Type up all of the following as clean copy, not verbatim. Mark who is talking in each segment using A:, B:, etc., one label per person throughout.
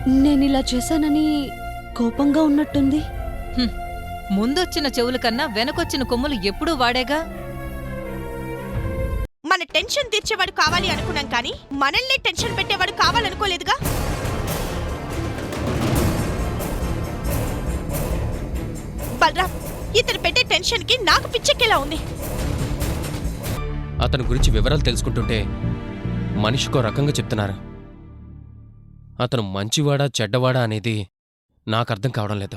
A: నేనిలా చేశానని కోపంగా ఉన్నట్టుంది.
B: ముందొచ్చిన చెవుల కన్నా వెనకొచ్చిన కొమ్ములు ఎప్పుడూ వాడేగా.
C: మన టెన్షన్ తీర్చేవాడు కావాలి అనుకున్నాం కానీ మనల్ని టెన్షన్ పెట్టేవాడు కావాలనుకోలేదుగా. బలరాం, ఇతను పెట్టే టెన్షన్ కి నాకు పిచ్చెక్కేలా ఉంది.
D: అతని గురించి వివరాలు తెలుసుకుంటుంటే మనిషికో రకంగా చెప్తున్నారు. అతను మంచివాడా చెడ్డవాడా అనేది నాకు అర్థం కావడం లేదు.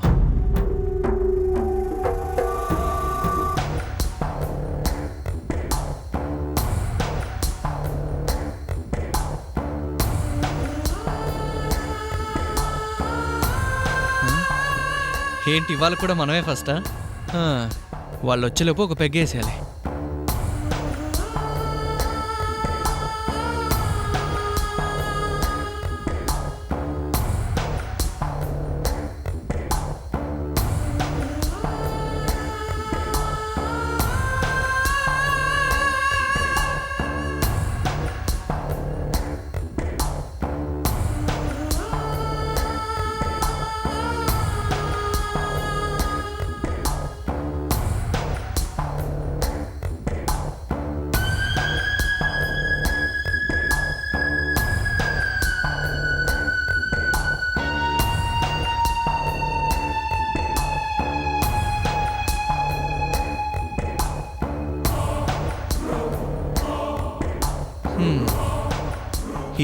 E: ఏంటి ఇవాళ కూడా మనమే ఫస్టా? వాళ్ళు వచ్చేలోపు ఒక పెగ్గేసేయాలి.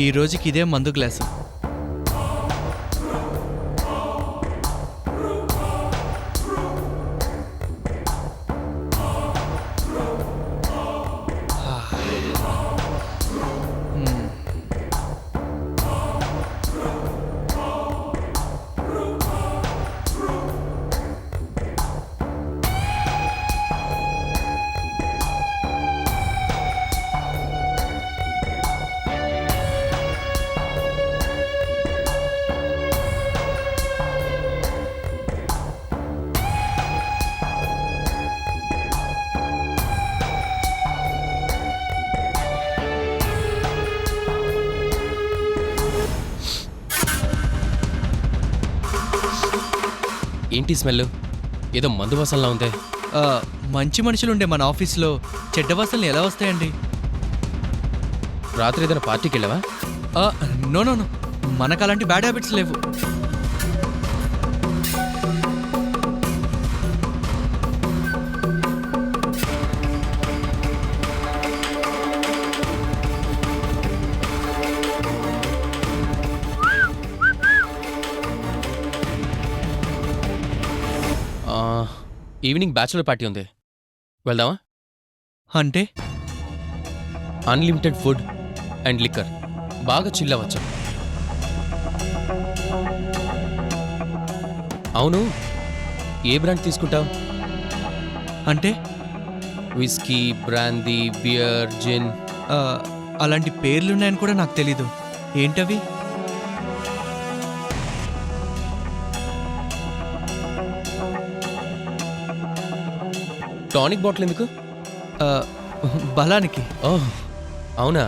E: ఈ రోజుకి ఇదే మందు గ్లాసు.
D: ఏంటి స్మెల్? ఏదో మందు వాసనలా ఉందే.
E: మంచి మనుషులుండే మన ఆఫీస్లో చెడ్డ వాసనలు ఎలా వస్తాయండి?
D: రాత్రి ఏదైనా పార్టీకి వెళ్ళావా?
E: నో నో నో, మనకు అలాంటి బ్యాడ్ హ్యాబిట్స్ లేవు.
D: ఈవినింగ్ బ్యాచులర్ పార్టీ ఉంది, వెళ్దామా?
E: అంటే
D: అన్లిమిటెడ్ ఫుడ్ అండ్ లిక్కర్, బాగా చిల్ అవ్వచ్చు. అవును, ఏ బ్రాండ్ తీసుకుంటావు?
E: అంటే
D: విస్కీ, బ్రాందీ, బియర్, జిన్.
E: అలాంటి పేర్లున్నాయని కూడా నాకు తెలీదు. ఏంటవి?
D: టానిక్ బాటిల్ ఎందుకు?
E: బలానికి.
D: ఓహ్ అవునా?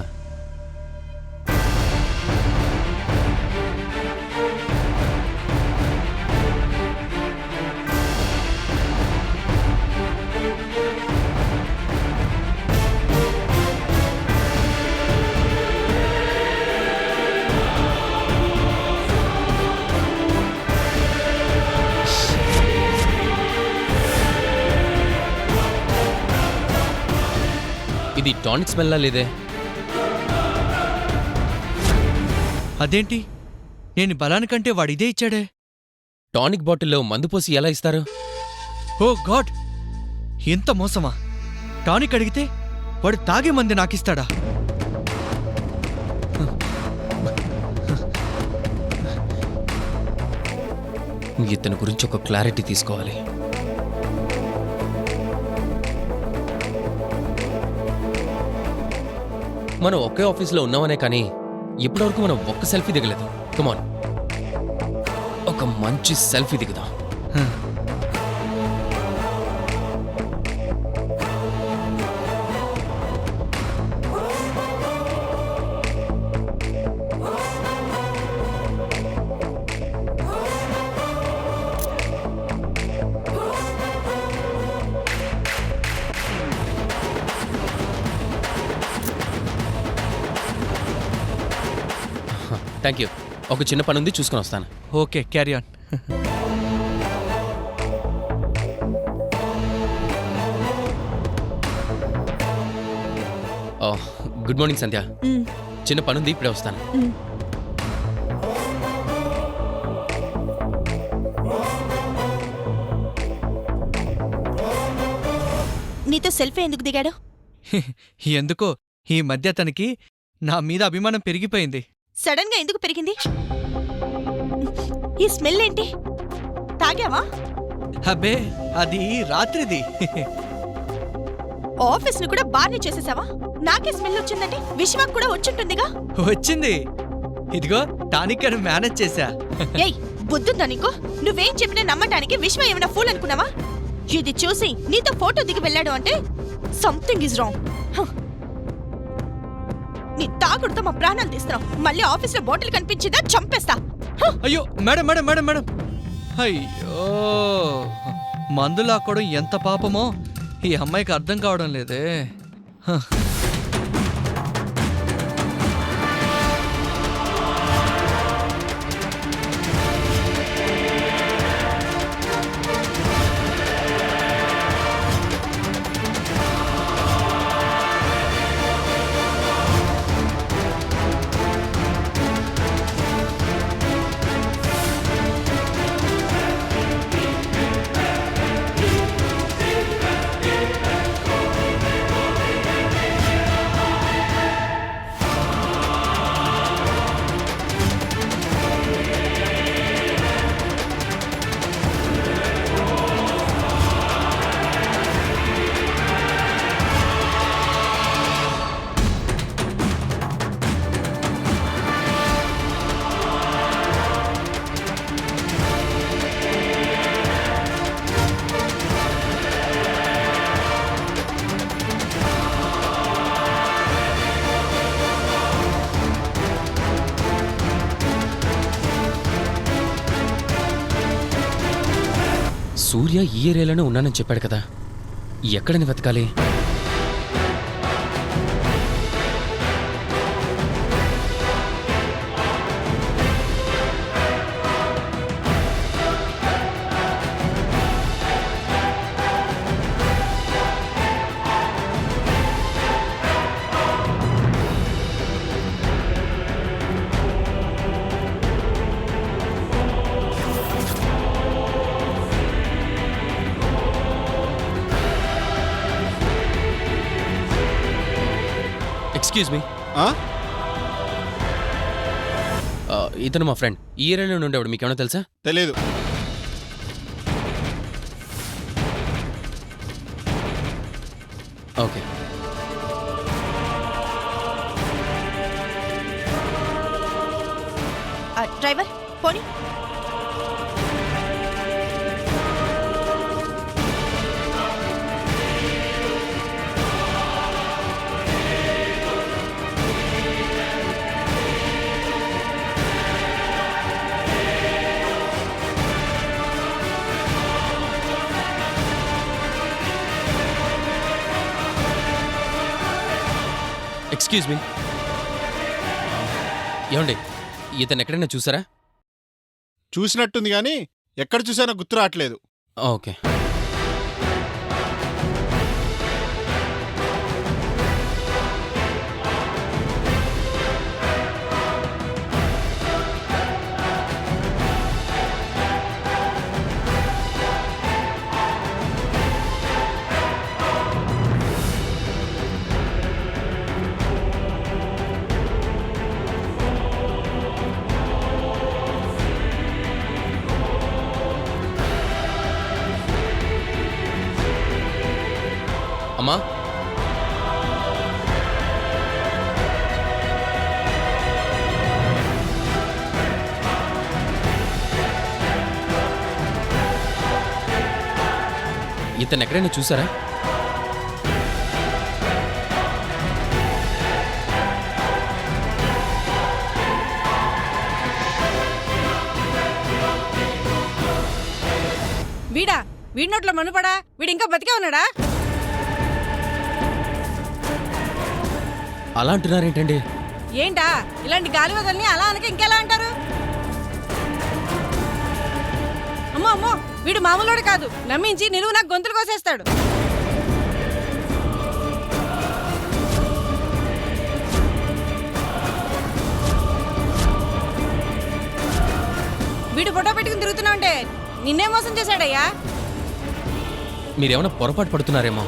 D: ఇది టానిక్ స్మెల్లా లేదే?
E: అదేంటి, నేను బలానికంటే వాడు ఇదే ఇచ్చాడే.
D: టానిక్ బాటిల్లో మందు పోసి ఎలా ఇస్తారు?
E: ఓ గాడ్, ఎంత మోసమా! టానిక్ అడిగితే వాడు తాగే మంది నాకిస్తాడా?
D: ఇతని గురించి ఒక క్లారిటీ తీసుకోవాలి. మనం ఒకే ఆఫీస్లో ఉన్నామనే కానీ ఇప్పటివరకు మనం ఒక్క సెల్ఫీ దిగలేదు. కమాన్, ఒక మంచి సెల్ఫీ దిగుదాం. Thank you. ఒక చిన్న పని ఉంది, చూసుకొని వస్తాను.
E: Okay, carry on.
D: Good morning Sandhya. చిన్న పని ఉంది, ఇప్పుడే వస్తాను.
C: నీతో సెల్ఫీ ఎందుకు దిగాడు?
E: ఎందుకో ఈ మధ్య తనకి నా మీద అభిమానం పెరిగిపోయింది.
C: సడన్ గా ఎందుకు పెరిగింది? ఈ స్మెల్ ఏంటి? తాగావా?
E: అబ్బే, అది రాత్రిది.
C: ఆఫీస్ ను కూడా బార్ని చేసేసావా? నాకే స్మెల్ వచ్చిందంటే విశ్వాక్ కూడా వచ్చుంటుందిగా.
E: వచ్చింది. ఇదిగో టానిక్ అని మేనేజ్ చేశా.
C: ఏయ్, బుద్ధుందా నీకు? నువ్వేం చెప్పినా నమ్మటానికి విశ్వ ఏమైనా ఫూల్ అనుకున్నావా? ఇది చూసి నీతో ఫోటో దిగి వెళ్ళాడు అంటే సంథింగ్ ఇస్ రాంగ్. నీ తాగుడుతో మా ప్రాణాలు తీస్తున్నావు. మళ్ళీ ఆఫీస్లో బాటిల్ కనిపించిందా చంపేస్తా.
E: అయ్యో మేడం మేడం మేడం మేడం, అయ్యో మందు లాక్కోవడం ఎంత పాపమో ఈ అమ్మాయికి అర్థం కావడం లేదే.
D: సూర్య ఈ ఏరియాలోనే ఉన్నానని చెప్పాడు కదా, ఎక్కడని వెతకాలి? ఎక్స్క్యూజ్ మీ, ఇతను మా ఫ్రెండ్. ఈ ఏరియాలో ఉండేవాడు, మీకేమైనా తెలుసా?
F: తెలీదు.
D: ఓకే.
C: డ్రైవర్ పోనీ.
D: ఎక్స్క్యూజ్ మీ, ఏమండి ఇతను ఎక్కడైనా చూసారా?
F: చూసినట్టుంది గాని ఎక్కడ చూసానో గుర్తు రావట్లేదు.
D: ఓకే. అమ్మా, ఇతను ఎక్కడైనా చూసారా?
G: వీడా? వీడి నోట్లో మనుపడా? వీడు ఇంకా బతికే ఉన్నాడా?
D: అలా అంటున్నారేంటండి?
G: ఏంటా ఇలాంటి గాలి వదలని అలా అనక ఇంకెలా అంటారు? అమ్మో అమ్మో, వీడు మామూలుడు కాదు, నమ్మించి నిలువు నాకు గొంతులు కోసేస్తాడు. వీడు ఫోటో పెట్టుకుని తిరుగుతున్నా ఉంటే నిన్నే మోసం చేశాడయ్యా.
D: మీరేమైనా పొరపాటు పడుతున్నారేమో.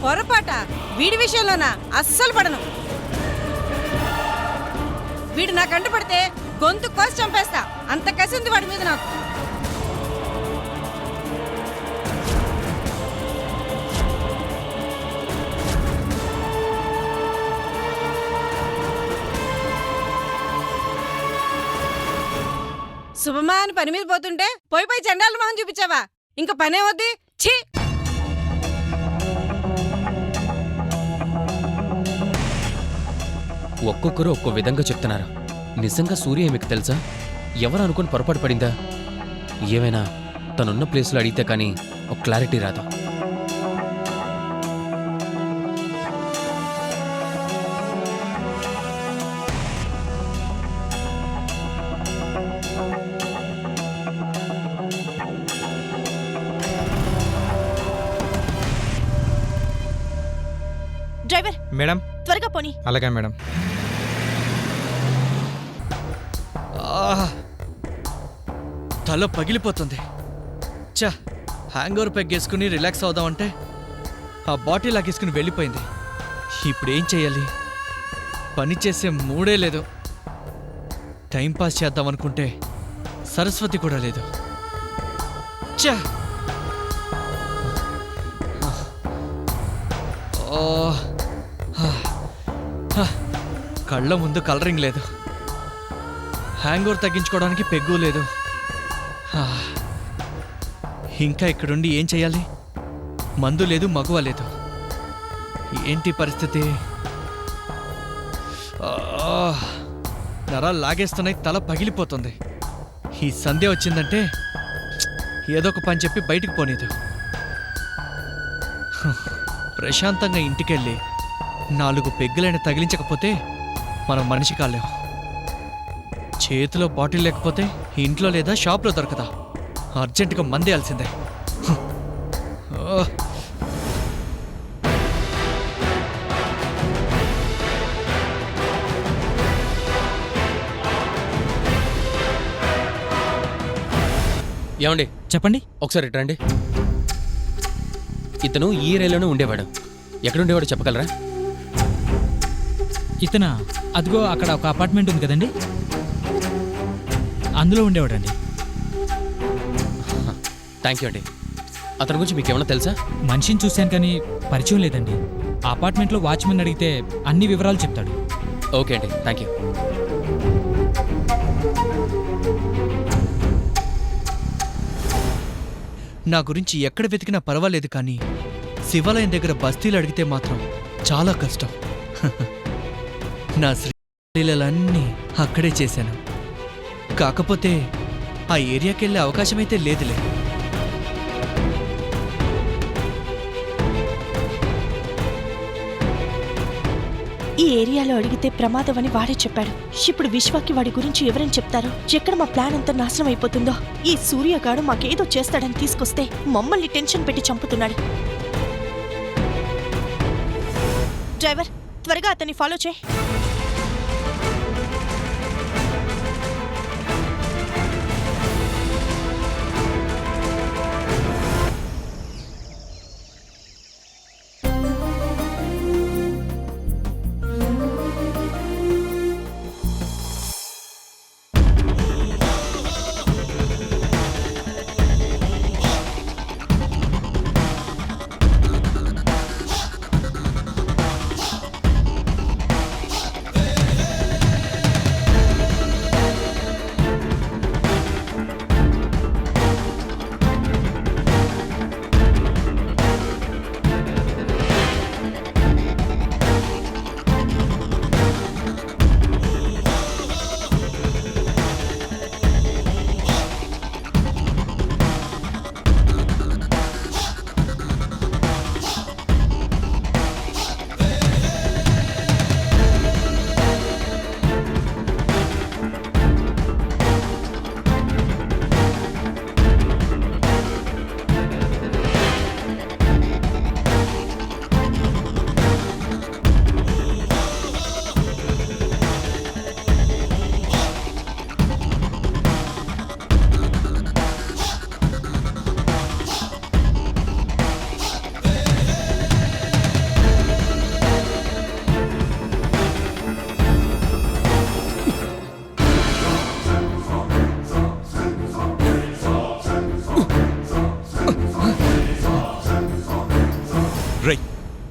G: పొరపాట వీడి విషయంలోనా? అస్సలు పడను. వీడు నా కంట పడితే గొంతు కోసి చంపేస్తా, అంత కసి ఉంది వాడి మీద నాకు. శుభమా అని పని మీద పోతుంటే పోయి చండాల మొహం చూపించావా? ఇంకా పనే వద్ది. ఛీ!
D: ఒక్కొక్కరు ఒక్కో విధంగా చెప్తున్నారు. నిజంగా సూర్య మీకు తెలుసా? ఎవరు అనుకుని పొరపాటు పడిందా? ఏమైనా తనున్న ప్లేస్లో అడిగితే కానీ ఒక క్లారిటీ రాదు.
C: డ్రైవర్
H: మేడం
C: త్వరగా పోనీ.
H: అలాగే మేడం.
E: తల పగిలిపోతుంది. చా, హ్యాంగ్ ఓవర్ పెగ్గేసుకుని రిలాక్స్ అవుదామంటే ఆ బాటిల్ లాగేసుకుని వెళ్ళిపోయింది. ఇప్పుడు ఏం చెయ్యాలి? పని చేసే మూడే లేదు. టైంపాస్ చేద్దామనుకుంటే సరస్వతి కూడా లేదు. చా, కళ్ళ ముందు కలరింగ్ లేదు, హ్యాంగ్ ఓవర్ తగ్గించుకోవడానికి పెగ్గు లేదు. ఇంకా ఇక్కడుండి ఏం చెయ్యాలి? మందు లేదు, మగువ లేదు. ఏంటి పరిస్థితి? నరాలు లాగేస్తున్నాయి, తల పగిలిపోతుంది. ఈ సంధ్య వచ్చిందంటే ఏదో ఒక పని చెప్పి బయటికి పోనీదు. ప్రశాంతంగా ఇంటికెళ్ళి 4 పెగ్గులైన తగిలించకపోతే మనం మనిషి కాలేం. చేతిలో బాటిల్ లేకపోతే ఇంట్లో లేదా షాప్లో దొరకదా? అర్జెంటుగా మందేయాల్సిందే.
D: ఏమండి
H: చెప్పండి.
D: ఒకసారి ఇటు రండి. ఇతను ఈ రైల్లోనే ఉండేవాడు. ఎక్కడుండేవాడు చెప్పగలరా?
H: ఇతన అదిగో అక్కడ ఒక అపార్ట్మెంట్ ఉంది కదండి, అందులో ఉండేవాడండి.
D: థ్యాంక్ యూ అండి. అతని గురించి మీకు ఏమైనా తెలుసా?
H: మనిషిని చూశాను కానీ పరిచయం లేదండి. ఆ అపార్ట్మెంట్లో వాచ్మెన్ అడిగితే అన్ని వివరాలు చెప్తాడు.
D: ఓకే అండి, థ్యాంక్ యూ.
E: నా గురించి ఎక్కడ వెతికినా పర్వాలేదు, కానీ శివాలయం దగ్గర బస్తీలు అడిగితే మాత్రం చాలా కష్టం. నా శ్రీలన్నీ అక్కడే చేశాను. కాకపోతే ఆ ఏరియాకి వెళ్ళే అవకాశమైతే లేదులే.
C: ఈ ఏరియాలో అడిగితే ప్రమాదం అని వాడే చెప్పాడు. ఇప్పుడు విశ్వాకి వాడి గురించి ఎవరని చెప్తారు? ఎక్కడ మా ప్లాన్ అంతా నాశనం అయిపోతుందో. ఈ సూర్యగాడు మాకేదో చేస్తాడని తీసుకొస్తే మమ్మల్ని టెన్షన్ పెట్టి చంపుతున్నాడు. డ్రైవర్ త్వరగా అతన్ని ఫాలో చేయి.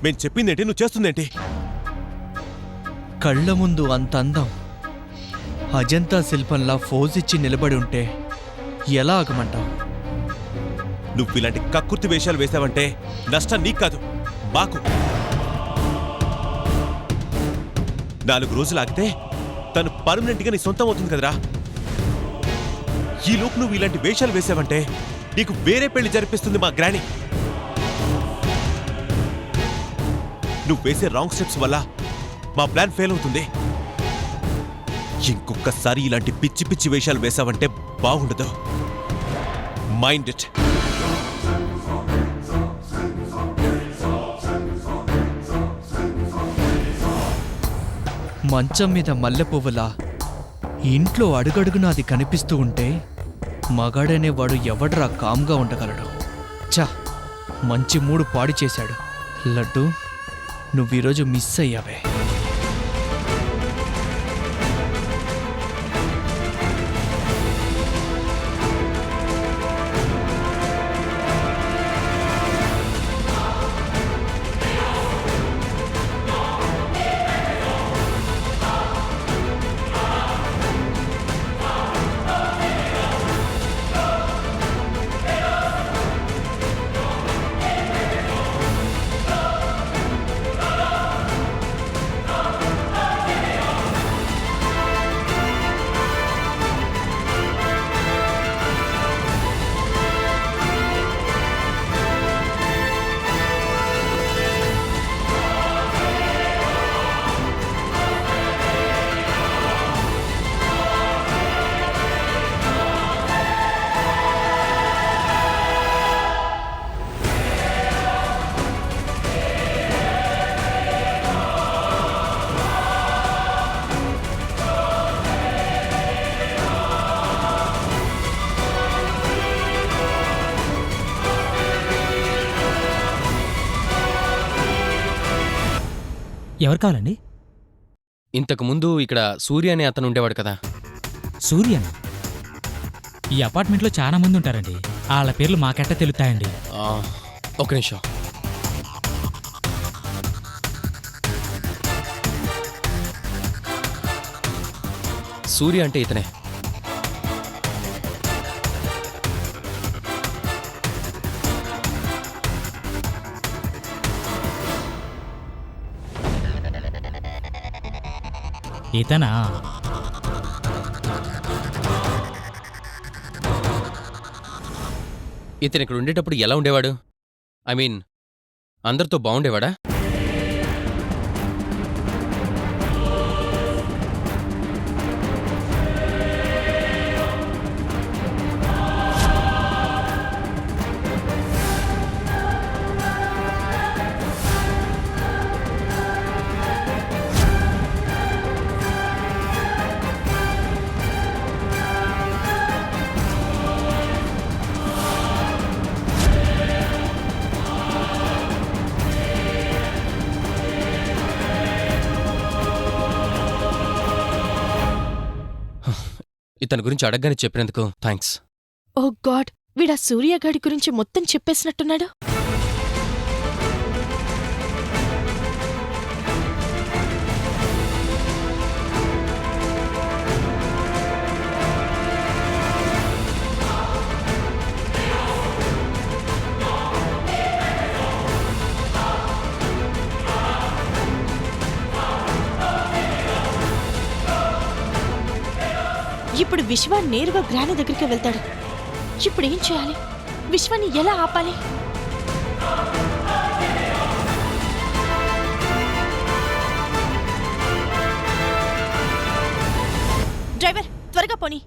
I: మేం చెప్పిందేంటి, నువ్వు చేస్తుందేంటి?
E: కళ్ళ ముందు అంత అందం అజంతా శిల్పంలా ఫోజిచ్చి నిలబడి ఉంటే ఎలా ఆగమంటావు?
I: నువ్వు ఇలాంటి కక్కుర్తి వేషాలు వేసావంటే నష్టం నీకు కాదు, మాకు. 4 రోజులు ఆగితే తను పర్మనెంట్గా నీ సొంతం అవుతుంది కదరా. ఈలోపు నువ్వు ఇలాంటి వేషాలు వేసావంటే నీకు వేరే పెళ్లి జరిపిస్తుంది మా గ్రాని. నువ్వు వేసే రాంగ్ స్టెప్స్ వల్ల మా ప్లాన్ ఫెయిల్ అవుతుంది. ఇంకొకసారి ఇలాంటి పిచ్చి పిచ్చి వేషాలు వేసావంటే బాగుండదు. Mind it.
E: మంచం మీద మల్లె పువ్వులా ఇంట్లో అడుగడుగున అది కనిపిస్తూ ఉంటే మగాడనేవాడు ఎవడ్రా కామ్గా ఉండగలడు? చా, మంచి మూడు పాడు చేశాడు. లడ్డు, నువ్వీరోజు మిస్ అయ్యావే.
H: ఎవరు కావాలండి?
D: ఇంతకు ముందు ఇక్కడ సూర్య అనే అతను ఉండేవాడు కదా.
H: సూర్యనా? ఈ అపార్ట్మెంట్లో చాలా మంది ఉంటారండి. వాళ్ళ పేర్లు మాకెట్ట తెలుస్తాయండి?
D: ఒక నిమిషం. సూర్య అంటే ఇతనే.
H: ఇతనా?
D: ఇతను ఇక్కడ ఉండేటప్పుడు ఎలా ఉండేవాడు? ఐ మీన్, అందరితో బాగుండేవాడా? ఇతని గురించి అడగగానే చెప్పినందుకు థ్యాంక్స్.
C: ఓ గాడ్, వీడా సూర్యగాడి గురించి మొత్తం చెప్పేసినట్టున్నాడు. ఇప్పుడు విశ్వ నేరుగా గ్రాని దగ్గరికి వెళ్తాడు. ఇప్పుడు ఏం చేయాలి? విశ్వాన్ని ఎలా ఆపాలి? డ్రైవర్, త్వరగా పోనీ.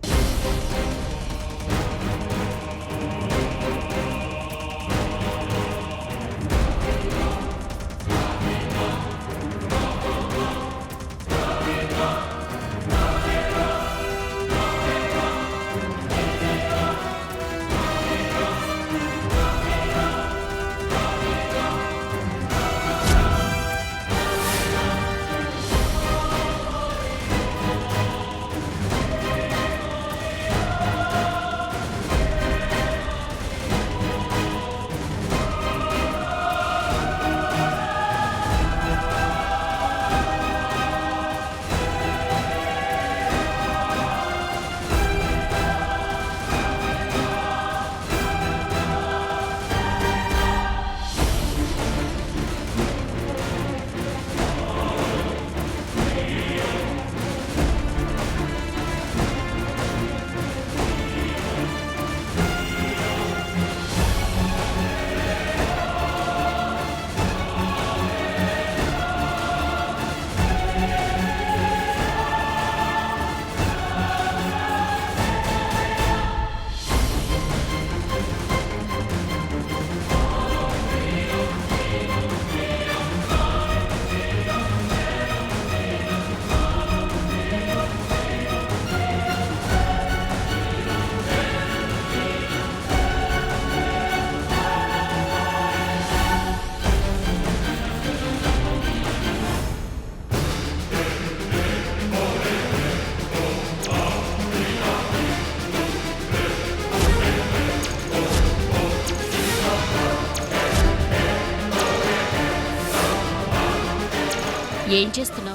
A: ఏం చేస్తున్నావు?